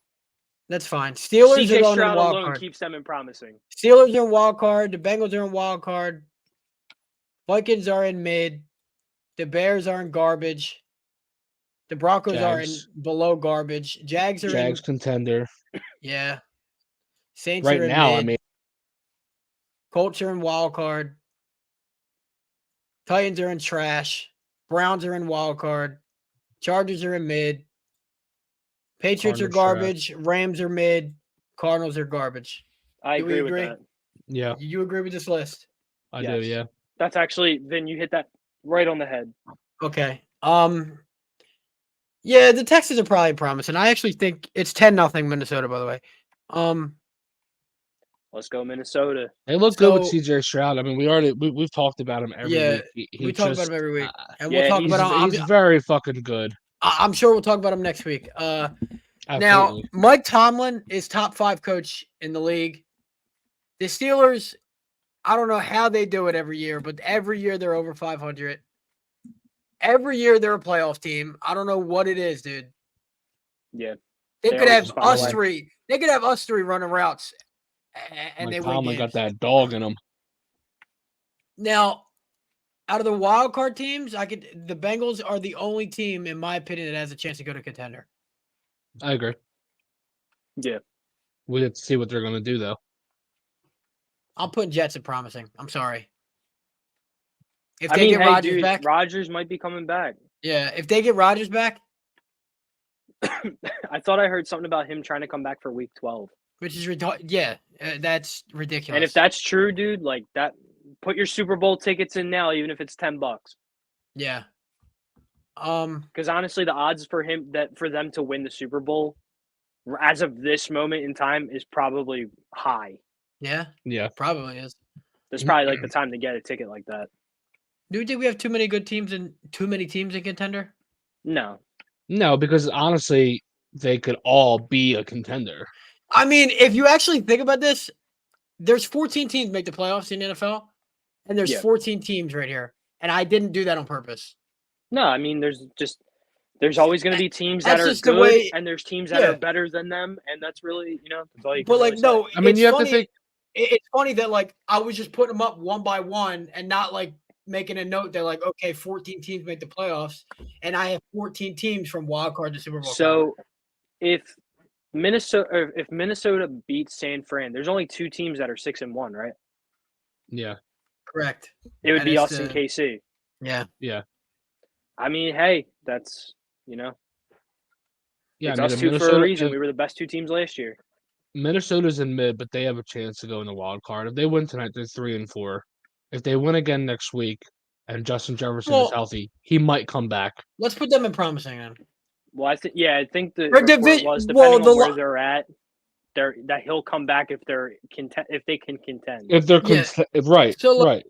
that's fine. Steelers are CJ going in Stroud wild alone card. keeps them in promising. Steelers are in wild card. The Bengals are in wild card. Vikings are in mid. The Bears are in garbage. The Broncos are in Jags. below garbage. Jags are Jags in contender. yeah. Saints Right are in now, mid. I mean, Colts are in wild card. Titans are in trash. Browns are in wild card. Chargers are in mid. Patriots are Cardinals trash. garbage. Rams are mid. Cardinals are garbage. I Do we agree with agree? that. yeah, You agree with this list? I Yes. do. Yeah. That's actually, then you hit that right on the head. Okay. Yeah, the Texans are probably promising. I actually think it's 10-0 Minnesota, by the way. Let's go Minnesota. They look good with So- CJ Stroud. I mean, we've talked about him every Yeah, week. we talk about him every week. And yeah, we'll talk he's- about him. He's very fucking good. I'm sure we'll talk about him next week. Now, Absolutely. Mike Tomlin is top 5 coach in the league. The Steelers, I don't know how they do it every year, but every year they're over 500. Every year they're a playoff team. I don't know what it is, dude. Yeah. They They could always have just find a us way. three. They could have us three running routes, and Mike they win Tomlin games. got that dog in him. Now, out of the wild card teams, the Bengals are the only team, in my opinion, that has a chance to go to contender. I agree. Yeah. We have to see what they're going to do, though. I'm putting Jets at promising. I'm sorry. If I they mean, get hey, Rodgers dude, back, Rodgers might be coming back. yeah. If they get Rodgers back, I thought I heard something about him trying to come back for week 12. which is that's ridiculous. And if that's true, dude, like that, put your Super Bowl tickets in now, even if it's $10. yeah, Because honestly, the odds for them to win the Super Bowl, as of this moment in time, is probably high. yeah, Yeah. probably is. There's probably like the time to get a ticket like that. Do you think we have too many good teams and too many teams in contender? No, No, because honestly, they could all be a contender. I mean, if you actually think about this, there's 14 teams make the playoffs in the NFL, and there's Yeah. 14 teams right here, and I didn't do that on purpose. no. I mean, there's always going to be teams That's that are just the good, way- and there's teams that Yeah. are better than them, and that's really, that's all you can But really like, say. no, I mean, it's you have funny, to think. It's funny that like I was just putting them up one by one and not like making a note that like, okay, 14 teams make the playoffs, and I have 14 teams from wild card to Super Bowl. So if Minnesota beats San Fran, there's only 2 teams that are 6-1, right? Yeah. correct. It would That be is us and the- KC. Yeah. I mean, hey, that's Yeah. it's I mean, us two for a reason. We were the best 2 teams last year. Minnesota's in mid, but they have a chance to go in the wild card. If they win tonight, they're 3-4. If they win again next week, and Justin Jefferson Well- is healthy, he might come back. Let's put them in promising then. Well, I think the Or report divi- was well, depending on the where lo- they're at, that he'll come back if they can contend. If they're Yeah. right, So, look- right.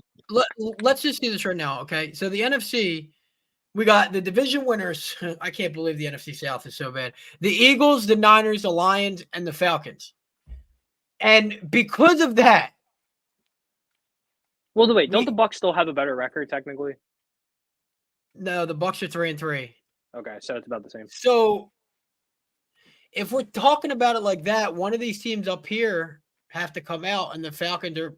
Let's just do this right now, okay? So the NFC, we got the division winners. I can't believe the NFC South is so bad. The Eagles, the Niners, the Lions, and the Falcons. And because of that, Well, wait, don't we- the Bucks still have a better record technically? no, the Bucks are 3-3. Okay, so it's about the same. So if we're talking about it like that, one of these teams up here have to come out, and the Falcons are.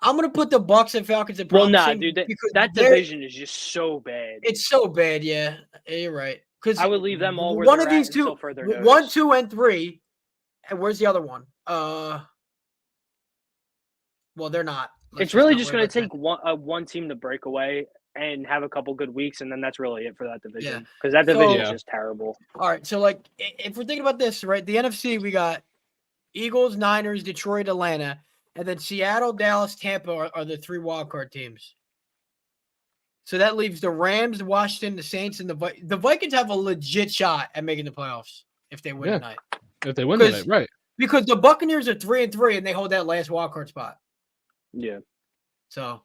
I'm gonna put the Bucks and Falcons in Well, promising dude, because that division is just so bad. It's so bad, yeah. You're right. Because I would leave them all where one they're of these at two, until further notice. 1, 2, and 3. And where's the other one? Well, they're not. It's really just going to take one team to break away and have a couple good weeks, and then that's really it for that division. Because that division is just terrible. All right, so like, if we're thinking about this, right? The NFC, we got Eagles, Niners, Detroit, Atlanta, and then Seattle, Dallas, Tampa are the 3 wildcard teams. So that leaves the Rams, Washington, the Saints, and the Vikings have a legit shot at making the playoffs if they win tonight. If they win tonight, right? Because the Buccaneers are 3-3 and they hold that last wildcard spot. Yeah. So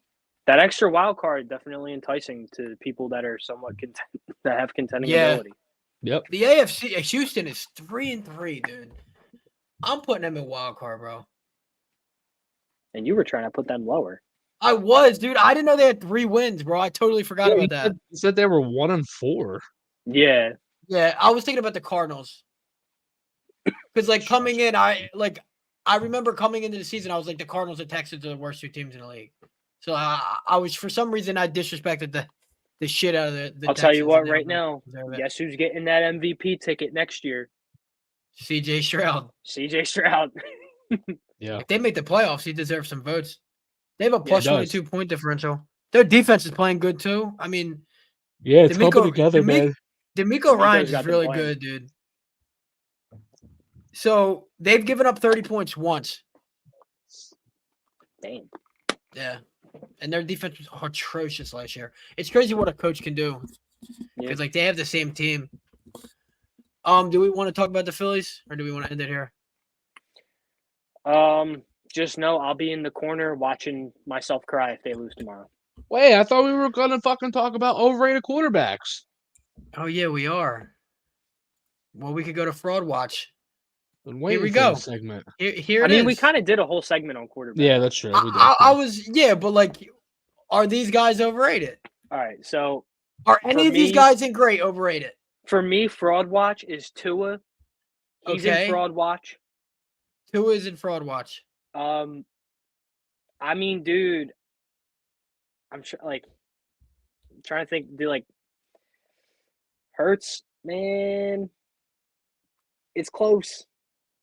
that extra wild card definitely enticing to people that are somewhat that have contending ability. Yep. The AFC, Houston is 3-3, dude. I'm putting them in wild card, bro. And you were trying to put them lower. I was, dude. I didn't know they had 3 wins, bro. I totally forgot about that. You said they were 1-4. Yeah. Yeah, I was thinking about the Cardinals. Because like coming in, I remember coming into the season, I was like, the Cardinals and Texans are the worst 2 teams in the league. So I was, for some reason, I disrespected the shit out of the I'll tell you what, right now, guess who's getting that MVP ticket next year? CJ Stroud. Yeah. If they make the playoffs, he deserves some votes. They have a plus 22 point differential. Their defense is playing good too. I mean, yeah, it's coming together, man. D'Amico Ryans is really good, dude. So they've given up 30 points once. Damn. Yeah. And their defense was atrocious last year. It's crazy what a coach can do. Because like they have the same team. Do we want to talk about the Phillies or do we want to end it here? Just know I'll be in the corner watching myself cry if they lose tomorrow. Wait, I thought we were gonna fucking talk about overrated quarterbacks. Oh yeah, we are. Well, we could go to Fraud Watch. Here we go. Segment. Here it is. We kind of did a whole segment on quarterbacks. Yeah, that's true. But like, are these guys overrated? All right, so are any of these guys in great overrated? For me, Fraud Watch is Tua. He's in Fraud Watch. Tua is in Fraud Watch. I mean, dude, I'm trying to think. Do like Hurts, man? It's close.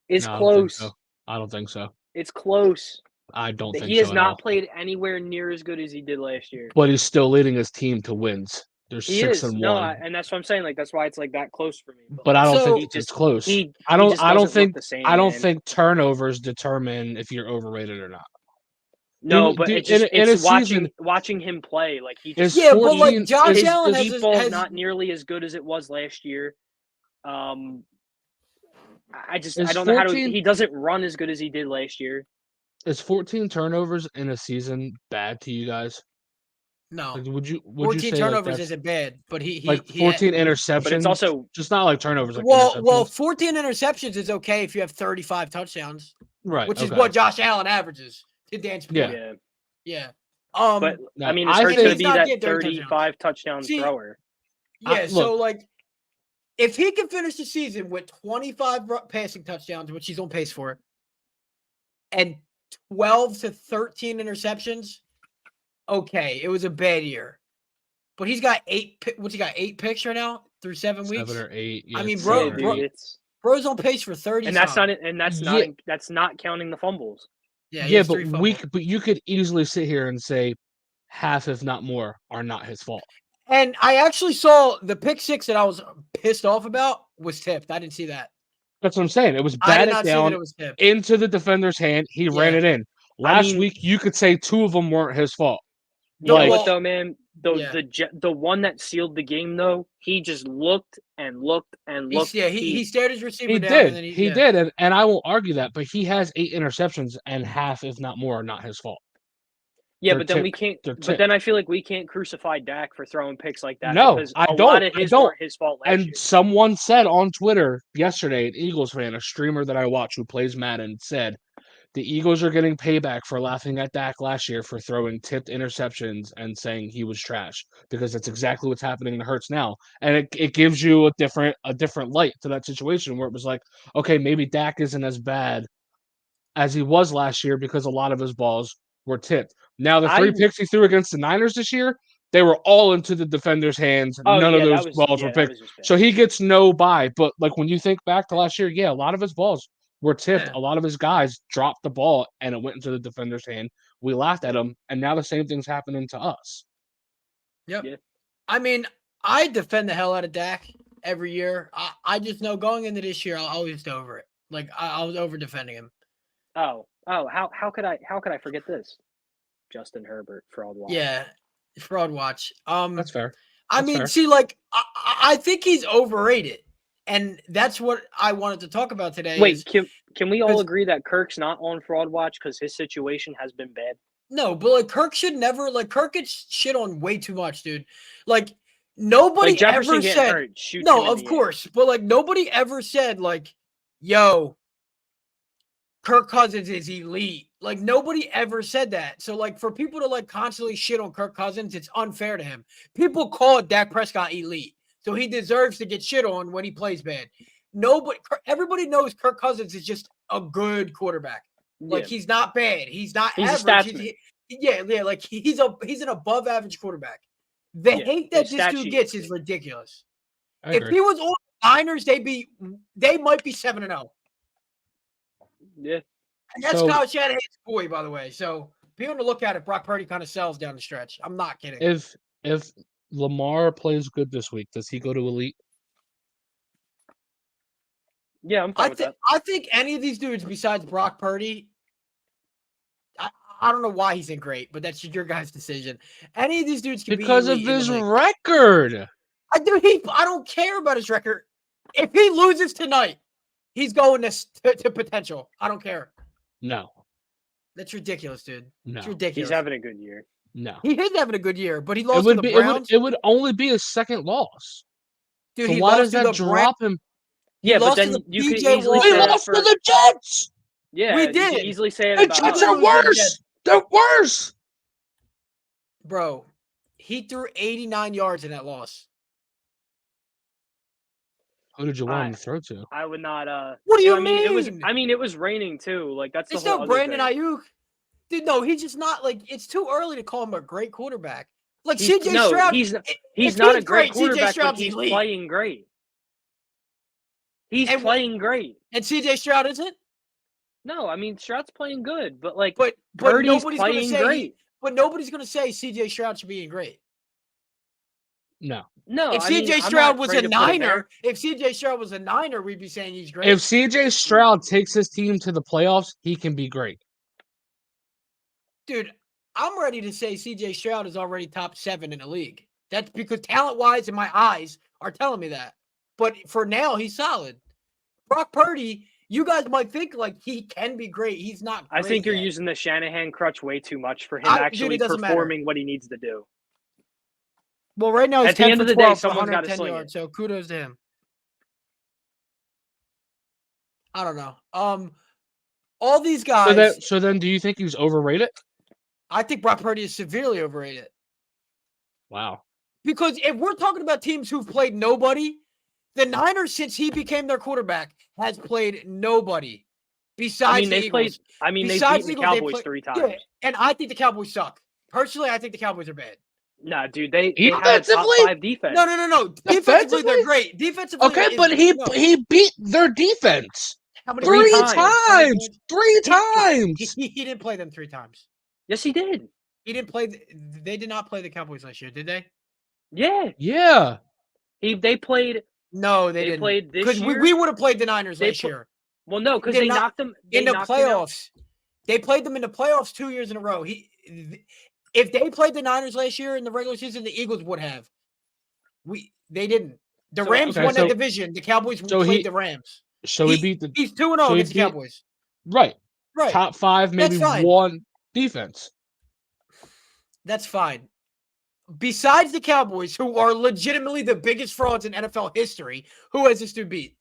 It's close. I don't think so. It's close. I don't think so. He has not played anywhere near as good as he did last year. But he's still leading his team to wins. They're 6-1. No, and that's what I'm saying. Like that's why it's like that close for me. But I don't think it's close. I don't think turnovers determine if you're overrated or not. No, but it's watching him play. Like he just but like Josh Allen has not nearly as good as it was last year. I don't know how to. He doesn't run as good as he did last year. Is 14 turnovers in a season bad to you guys? No. Like, would you 14 say turnovers like isn't bad, but he 14 interceptions. But it's also just not like turnovers. Like well, 14 interceptions is okay if you have 35 touchdowns, right? Which is what Josh Allen averages. To Dan's point. Yeah. But I mean, it's going to be that 35 touchdown thrower. Yeah. So like, if he can finish the season with 25 passing touchdowns, which he's on pace for, and 12 to 13 interceptions, okay, it was a bad year. But he's got 8. What's he got? 8 picks right now through 7 weeks. 7 or 8. Yeah, I mean, bro's on pace for 30. And that's not counting the fumbles. Yeah, but you could easily sit here and say half, if not more, are not his fault. And I actually saw the pick 6 that I was pissed off about was tipped. I didn't see that. That's what I'm saying. It was batted down into the defender's hand. He ran it in. Last week, you could say 2 of them weren't his fault. Though, man, the one that sealed the game, though, he just looked and looked and looked. He stared his receiver down. He did, and I won't argue that. But he has 8 interceptions, and half, if not more, are not his fault. Yeah, but then we can't. But then I feel like we can't crucify Dak for throwing picks like that. No, because I a don't. lot of his weren't his fault last year. Someone said on Twitter yesterday, an Eagles fan, a streamer that I watch who plays Madden, said The Eagles are getting payback for laughing at Dak last year for throwing tipped interceptions and saying he was trash, because that's exactly what's happening to Hurts now. And it gives you a different light to that situation where it was like, okay, maybe Dak isn't as bad as he was last year because a lot of his balls were tipped. Now, the 3 picks he threw against the Niners this year, they were all into the defender's hands. Oh, None of yeah, those balls were that picked. was just bad. So he gets no bye. But like when you think back to last year, yeah, a lot of his balls were tipped. Yeah. A lot of his guys dropped the ball and it went into the defender's hand. We laughed at him, and now the same thing's happening to us. Yep. Yeah. I mean, I defend the hell out of Dak every year. I just know going into this year, I'll always over it. Like I was over defending him. Oh, how could I forget this? Justin Herbert, fraud watch. Yeah, fraud watch. That's fair. I That's mean, fair. see, like I think he's overrated, and that's what I wanted to talk about today. Wait, is, can we all 'cause- agree that Kirk's not on fraud watch because his situation has been bad? No, but like Kirk should never Kirk gets shit on way too much, dude. Like nobody Like Jefferson ever getting said hurt, shoots him no, in of the air. course, but like nobody ever said like, yo, Kirk Cousins is elite. Like nobody ever said that. So like for people to like constantly shit on Kirk Cousins, it's unfair to him. People call Dak Prescott elite, so he deserves to get shit on when he plays bad. Everybody knows Kirk Cousins is just a good quarterback. Like Yeah. he's not bad. He's not He's a average. statsman. Yeah. Like he's an above average quarterback. The Yeah, hate that his this stat dude sheet gets is is ridiculous. I If agree. he was on the Niners, they might be 7-0. Yeah. And that's So- Kyle Shanahan's boy, by the way. So be on the lookout if Brock Purdy kind of sells down the stretch. I'm not kidding. If Lamar plays good this week, does he go to elite? Yeah, I'm fine with that. I think any of these dudes besides Brock Purdy, I don't know why he's in great, but that's your guys' decision. Any of these dudes can Because be of elite in the his league. record. I don't care about his record. If he loses tonight, he's going to potential. I don't care. No. That's ridiculous, dude. No. It's ridiculous. He's having a good year. No. He is having a good year, but he It lost to would the be Browns. it would only be his second loss. Dude, So he why lost does to that the Browns. drop him? He Yeah, but lost to then the you could PJ easily We say that lost for to the Jets. yeah. We You did. could easily say it The about Jets us. are worse. They're worse. Bro, he threw 89 yards in that loss. Who did you want him to throw to? I would not. What do you I mean, it was. mean? I mean, it was raining too. Like that's It's the whole no other Brandon thing. Ayuk. Dude, no, he's just not it's too early to call him a great quarterback. Like He's, CJ no, Stroud. he's if not a he's great CJ quarterback, but Stroud's he's elite. playing great. He's And playing great. And CJ Stroud isn't? No, I mean Stroud's playing good, but like But Purdy's nobody's gonna playing say great. but nobody's gonna say CJ Stroud should be great. No. No, If I mean, CJ I'm Stroud not was ready a to put him Niner, we'd be saying he's great. If CJ Stroud takes his team to the playoffs, he can be great. Dude, I'm ready to say CJ Stroud is already top 7 in the league. That's because talent-wise, in my eyes, are telling me that. But for now, he's solid. Brock Purdy, you guys might think like he can be great. He's not great I think you're yet. using the Shanahan crutch way too much for him Dude, actually it doesn't matter. performing what he needs to do. Well, right now he's At the 10 end for of the day, 12 for someone's gotta 110 sling yards, it. so kudos to him. I don't know. All these guys, So then, do you think he's overrated? I think Brock Purdy is severely overrated. Wow. Because if we're talking about teams who've played nobody, the Niners, since he became their quarterback, has played nobody besides I mean, the they've Eagles. played. I mean, they've Besides beaten the Eagles, they Cowboys play- 3 Yeah, times. and I think the Cowboys suck. Personally, I think the Cowboys are bad. Nah, dude, they have a top Defensively? 5 defense. No. Defensively, Defensively? they're great. Defensively, Okay, is- but no. he beat their defense How many Three points? times. Three times. He didn't play them 3 times. Yes, he did. He didn't play. They did not play the Cowboys last year, did they? Yeah, Yeah. they played. No, they They didn't. played this Because year? we would have played the Niners They last pl- year. Well, no, because They're they not- knocked them In the knocked them out. playoffs. They played them in the playoffs 2 years in a row. If they played the Niners last year in the regular season, the Eagles would have. They didn't. The So- Rams Okay, won so- that division. The Cowboys so played he- the Rams. So he beat the He's 2-0 so he against the beat- Cowboys. right Right. top 5, maybe That's fine. 1 defense. That's fine. Besides the Cowboys, who are legitimately the biggest frauds in NFL history, who has this dude beat?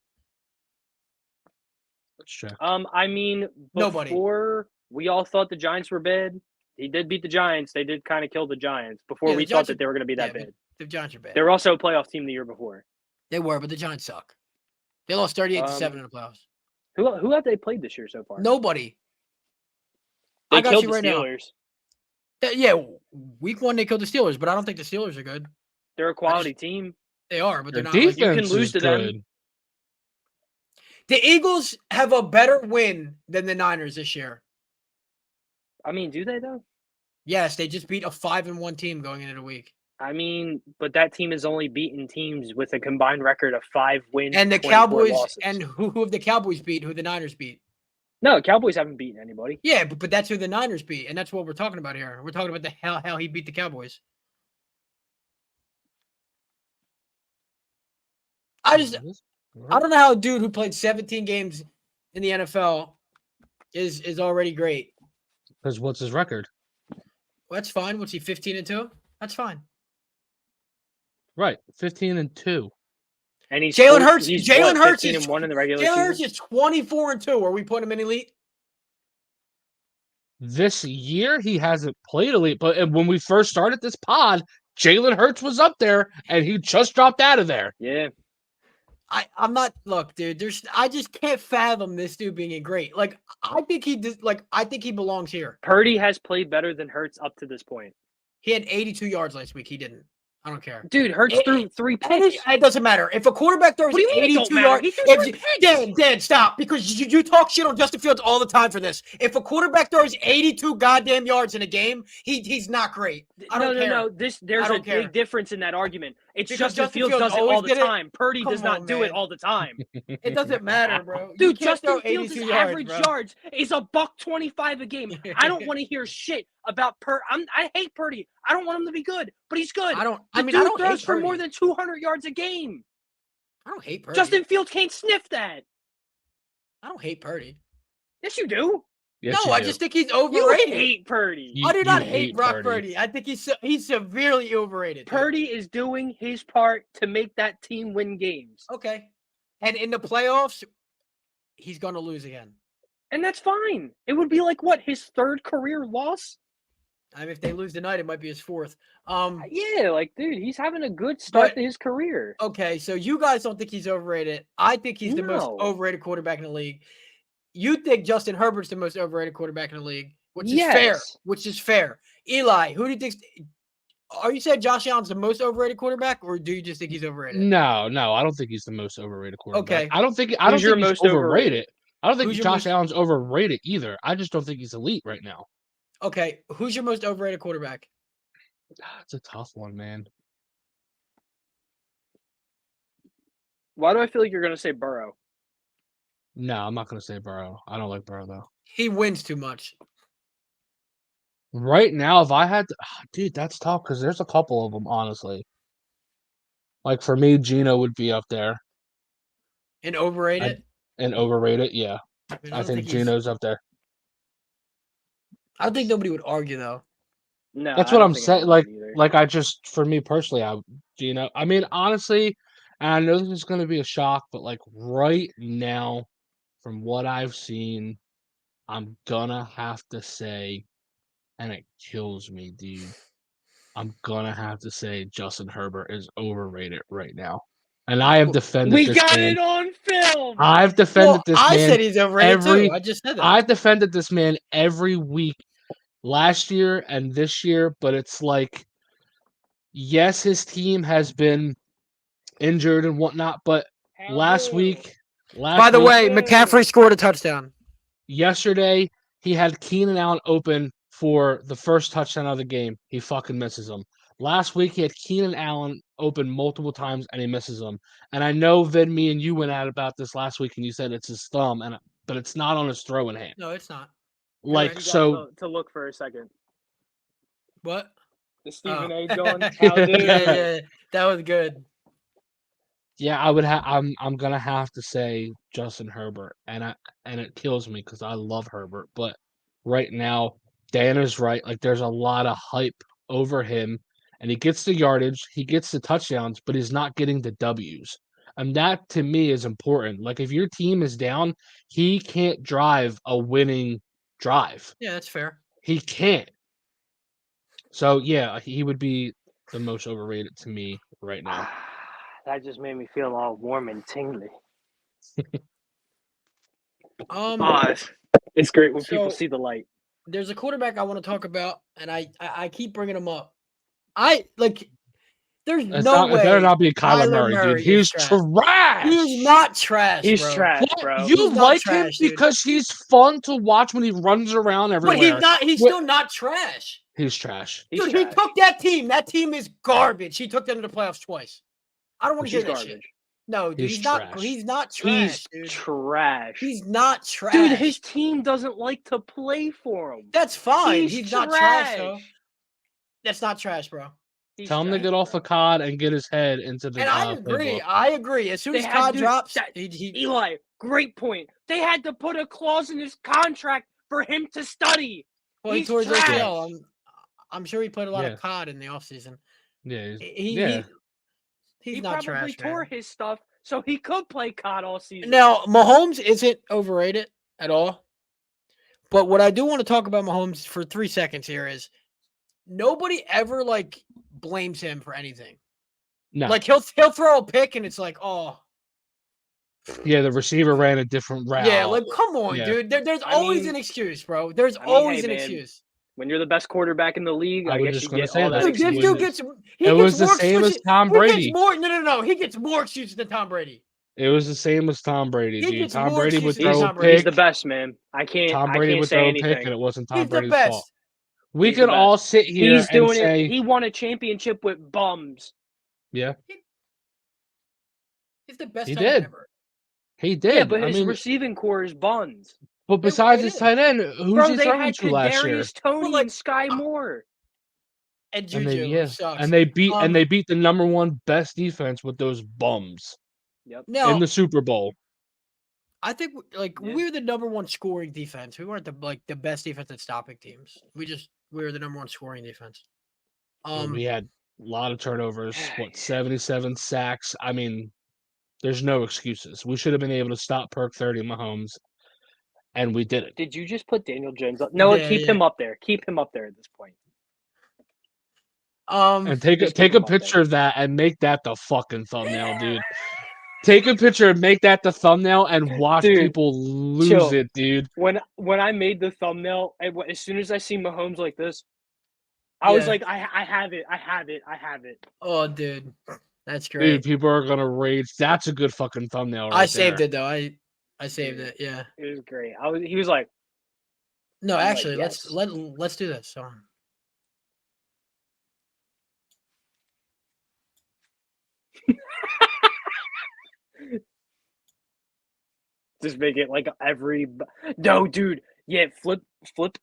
Let's check. I mean, Nobody. before we all thought the Giants were bad, he did beat the Giants. They did kind of kill the Giants before Yeah, the we thought Giants that they were going to be that but bad. the Giants are bad. They were also a playoff team the year before. They were, but the Giants suck. They lost 38-7 in the playoffs. Who have they played this year so far? Nobody. They I got killed you the right now. Steelers. Yeah, week 1 they killed the Steelers, but I don't think the Steelers are good. They're a quality team. They are, but Their they're not. Like, you can defense lose is to them. good. the Eagles have a better win than the Niners this year. I mean, do they though? Yes, they just beat a 5-1 team going into the week. I mean, but that team has only beaten teams with a combined record of 5 wins And the 24 Cowboys losses. and who have the Cowboys beat? Who the Niners beat? No, Cowboys haven't beaten anybody. Yeah, but that's who the Niners beat, and that's what we're talking about here. We're talking about how he beat the Cowboys. I don't know how a dude who played 17 games in the NFL is already great. Because what's his record? Well, that's fine. What's he 15-2? That's fine. Right, 15-2. And he's Jalen Hurts. He's Jalen what, Hurts 15-1 in the regular Jalen Hurts season. is 24-2. Are we putting him in elite? This year he hasn't played elite, but when we first started this pod, Jalen Hurts was up there, and he just dropped out of there. Yeah. I'm not. Look, dude. I just can't fathom this dude being great. Like I think he belongs here. Purdy has played better than Hurts up to this point. He had 82 yards last week. He didn't. I don't care. Dude, Hurts threw 3 And picks. it doesn't matter. If a quarterback throws What do you mean it don't 82 matter? yards, He threw 3 picks. Dan, stop. Because you talk shit on Justin Fields all the time for this. If a quarterback throws 82 goddamn yards in a game, he's not great. I don't care. No. There's a big difference in that argument. It's Because Justin Fields does it all always the did it. time. Purdy Come does not on, do man. it all the time. It doesn't matter, bro. You Dude, can't Justin throw Fields' 82 average bro. yards is $125 a game. I don't want to hear shit about I hate Purdy. I don't want him to be good, but he's good. I don't Dude hate throws for Purdy. more than 200 yards a game. I don't hate Purdy. Justin Fields can't sniff that. I don't hate Purdy. Yes, you do. Yes, no, you I do. just think he's You overrated. hate Purdy. You- I do not you hate Brock Purdy. Purdy. I think he's severely overrated. dude. Purdy is doing his part to make that team win games. Okay. And in the playoffs, he's going to lose again. And that's fine. It would be like, what, his 3rd career loss? I mean, if they lose tonight, it might be his 4th. Yeah, like, dude, he's having a good start to his career. Okay, so you guys don't think he's overrated. I think he's the most No. overrated quarterback in the league. You think Justin Herbert's the most overrated quarterback in the league, which is fair. Yes. Which is fair. Eli, who do you think? Are you saying Josh Allen's the most overrated quarterback, or do you just think he's overrated? No, I don't think he's the most overrated quarterback. Okay. I don't think Who's your he's most overrated. overrated? I don't think Who's your Josh most- Allen's overrated either. I just don't think he's elite right now. Okay, who's your most overrated quarterback? That's a tough one, man. Why do I feel like you're going to say Burrow? No, I'm not going to say Burrow. I don't like Burrow, though. He wins too much. Right now, if I had to, dude, that's tough because there's a couple of them, honestly. Like, for me, Gino would be up there. And overrated? And overrated, yeah. mean, I don't think he's- Gino's up there. I don't think nobody would argue, though. No, That's I what don't I'm think saying. anyone would either. Like I just, for me personally, Gino. I mean, honestly, and I know this is going to be a shock, but like right now, from what I've seen, I'm gonna have to say, and it kills me, dude. I'm gonna have to say Justin Herbert is overrated right now, and I have defended We this got man. it on film. I've defended this I man. said he's overrated, every- too. I just said that. I've defended this man every week last year and this year, but it's like, yes, his team has been injured and whatnot, but last week, By the way, McCaffrey scored a touchdown. yesterday, he had Keenan Allen open for the first touchdown of the game. He fucking misses him. Last week, he had Keenan Allen open multiple times, and he misses him. And I know, Vin, me and you went at about this last week, and you said it's his thumb, but it's not on his throwing hand. No, it's not. Like, right. so... to look for a second. What? The Stephen Oh. A. going. Yeah, that was good. Yeah, I would have. I'm gonna have to say Justin Herbert, and it kills me because I love Herbert, but right now Dan is right. Like, there's a lot of hype over him, and he gets the yardage, he gets the touchdowns, but he's not getting the W's. And that to me is important. Like if your team is down, he can't drive a winning drive. Yeah, that's fair. He can't. So yeah, he would be the most overrated to me right now. That just made me feel all warm and tingly. It's great when people see the light. There's a quarterback I want to talk about, and I keep bringing him up. There's no way. It better not be Kyler Kyler Murray, dude. is He's trash. He's not trash. He's bro. trash, bro. You He's not like him trash, dude. because he's fun to watch when he runs around everywhere. But he's not. He's still not trash. He's trash. Dude, he took that team. That team is garbage. He took them to the playoffs twice. I don't want to hear that garbage. shit. No, dude, He's he's not. trash. He's not trash. He's dude. trash. He's not trash. Dude, his team doesn't like to play for him. That's fine. He's not trash, though. That's not trash, bro. Tell him to get off a COD and get his head into the. And I agree. playbook. I agree. As soon as COD drops, Eli, great point. They had to put a clause in his contract for him to study. Well, he tore his ACL. I'm sure he played a lot of COD in the offseason. Yeah, he's not probably trash. Tore his stuff so he could play COD all season. Now, Mahomes isn't overrated at all. But what I do want to talk about Mahomes for 3 seconds here is nobody ever blames him for anything. No. Like he'll throw a pick and it's like, oh. Yeah, the receiver ran a different route. Yeah, come on, dude. There's always an excuse, bro. There's always an excuse. When you're the best quarterback in the league, I guess you get all that. It was the same as Tom Brady. No. He gets more excuses than Tom Brady. It was the same as Tom Brady, dude. Tom Brady would throw a pick. He's the best, man. Tom Brady would throw a pick, and it wasn't Tom Brady's fault. We could all sit here He's doing and say he won a championship with bums. Yeah. He's the best. He did. Ever. He did. Yeah, but his receiving core is buns. But besides his tight end, who's he throwing to last year? Tony and Sky Moore. And Juju sucks. And they beat the number one best defense with those bums. Yep. Now, in the Super Bowl. I think we were the number one scoring defense. We weren't the best defense at stopping teams. We were the number one scoring defense. We had a lot of turnovers. 77 sacks. I mean, there's no excuses. We should have been able to stop Perk 30 Mahomes, and we did it. Did you just put Daniel Jones up? No, keep him up there. Keep him up there at this point. And take a picture of that and make that the fucking thumbnail, dude. Take a picture and make that the thumbnail and watch people lose it, dude. When I made the thumbnail, as soon as I see Mahomes like this, I was like, I have it. Oh, dude. That's great. Dude, people are going to rage. That's a good fucking thumbnail right I saved it, though. I saved it, yeah. It was great. He was like... No, actually, let's do this. So. Just make it no, dude. Yeah, flip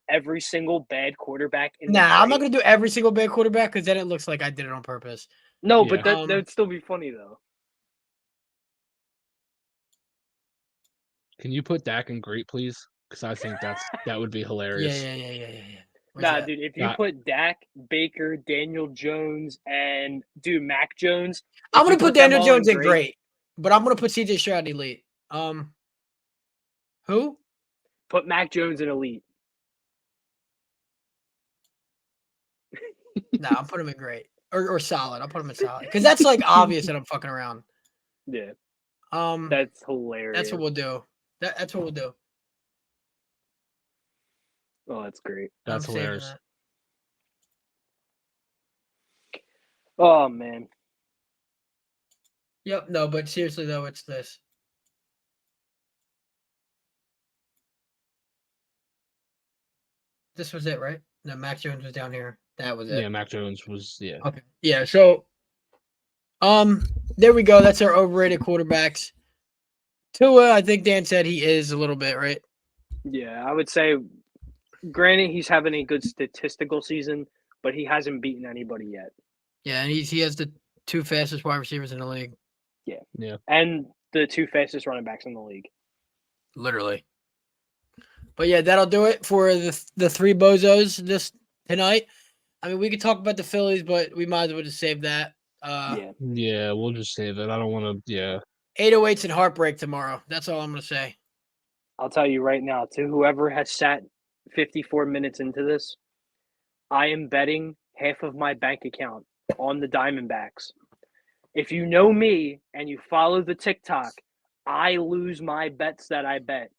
every single bad quarterback. I'm not gonna do every single bad quarterback because then it looks like I did it on purpose. No, but that would still be funny though. Can you put Dak in great, please? Because I think that would be hilarious. Yeah. Dude, if you put Dak, Baker, Daniel Jones, and Mac Jones, I'm gonna put Daniel Jones in great, but I'm gonna put CJ Stroud in elite. Who? Put Mac Jones in elite. No, I'll put him in great or solid. I'll put him in solid because that's obvious that I'm fucking around. Yeah. That's hilarious. That's what we'll do. That's what we'll do. Oh, that's great. That's hilarious. Oh man. Yep. No, but seriously though, it's this. This was it, right? No, Mac Jones was down here. That was it. Yeah, Mac Jones was, yeah. Okay. Yeah, so there we go. That's our overrated quarterbacks. Tua, I think Dan said he is a little bit, right? Yeah, I would say granted he's having a good statistical season, but he hasn't beaten anybody yet. Yeah, and he has the 2 fastest wide receivers in the league. Yeah. Yeah. And the 2 fastest running backs in the league. Literally. But yeah, that'll do it for the 3 Bozos tonight. I mean, we could talk about the Phillies, but we might as well just save that. Yeah, we'll just save it. I don't want to. Yeah. 808s and heartbreak tomorrow. That's all I'm gonna say. I'll tell you right now, to whoever has sat 54 minutes into this, I am betting half of my bank account on the Diamondbacks. If you know me and you follow the TikTok, I lose my bets that I bet.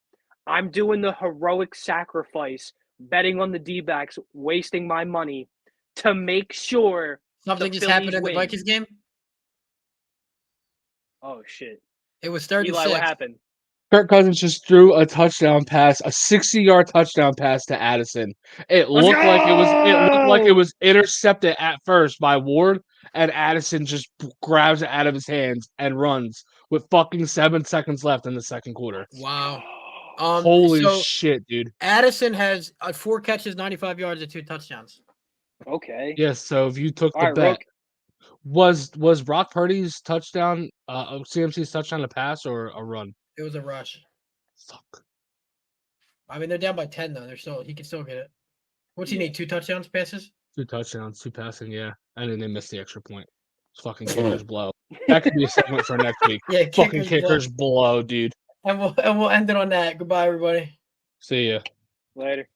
I'm doing the heroic sacrifice, betting on the D-backs, wasting my money to make sure Something the just happened Phillies in the win. Vikings game. Oh, shit. It was 36. Eli, what happened? Kirk Cousins just threw a touchdown pass, a 60-yard touchdown pass to Addison. It Let's looked like it go! was intercepted at first by Ward, and Addison just grabs it out of his hands and runs with fucking 7 seconds left in the second quarter. Wow. Holy So shit, dude. Addison has 4 catches, 95 yards, and 2 touchdowns. Okay. Yes, so if you took All the right, bet, was Brock Purdy's touchdown, CMC's touchdown a pass or a run? It was a rush. Fuck. I mean, they're down by 10 though. He can still get it. What's he Yeah. need? 2 touchdowns passes? 2 touchdowns, 2 passing, yeah. And then they missed the extra point. It's fucking kickers blow. That could be a segment for next week. Yeah, Fucking kickers blow, dude. And we'll end it on that. Goodbye, everybody. See ya. Later.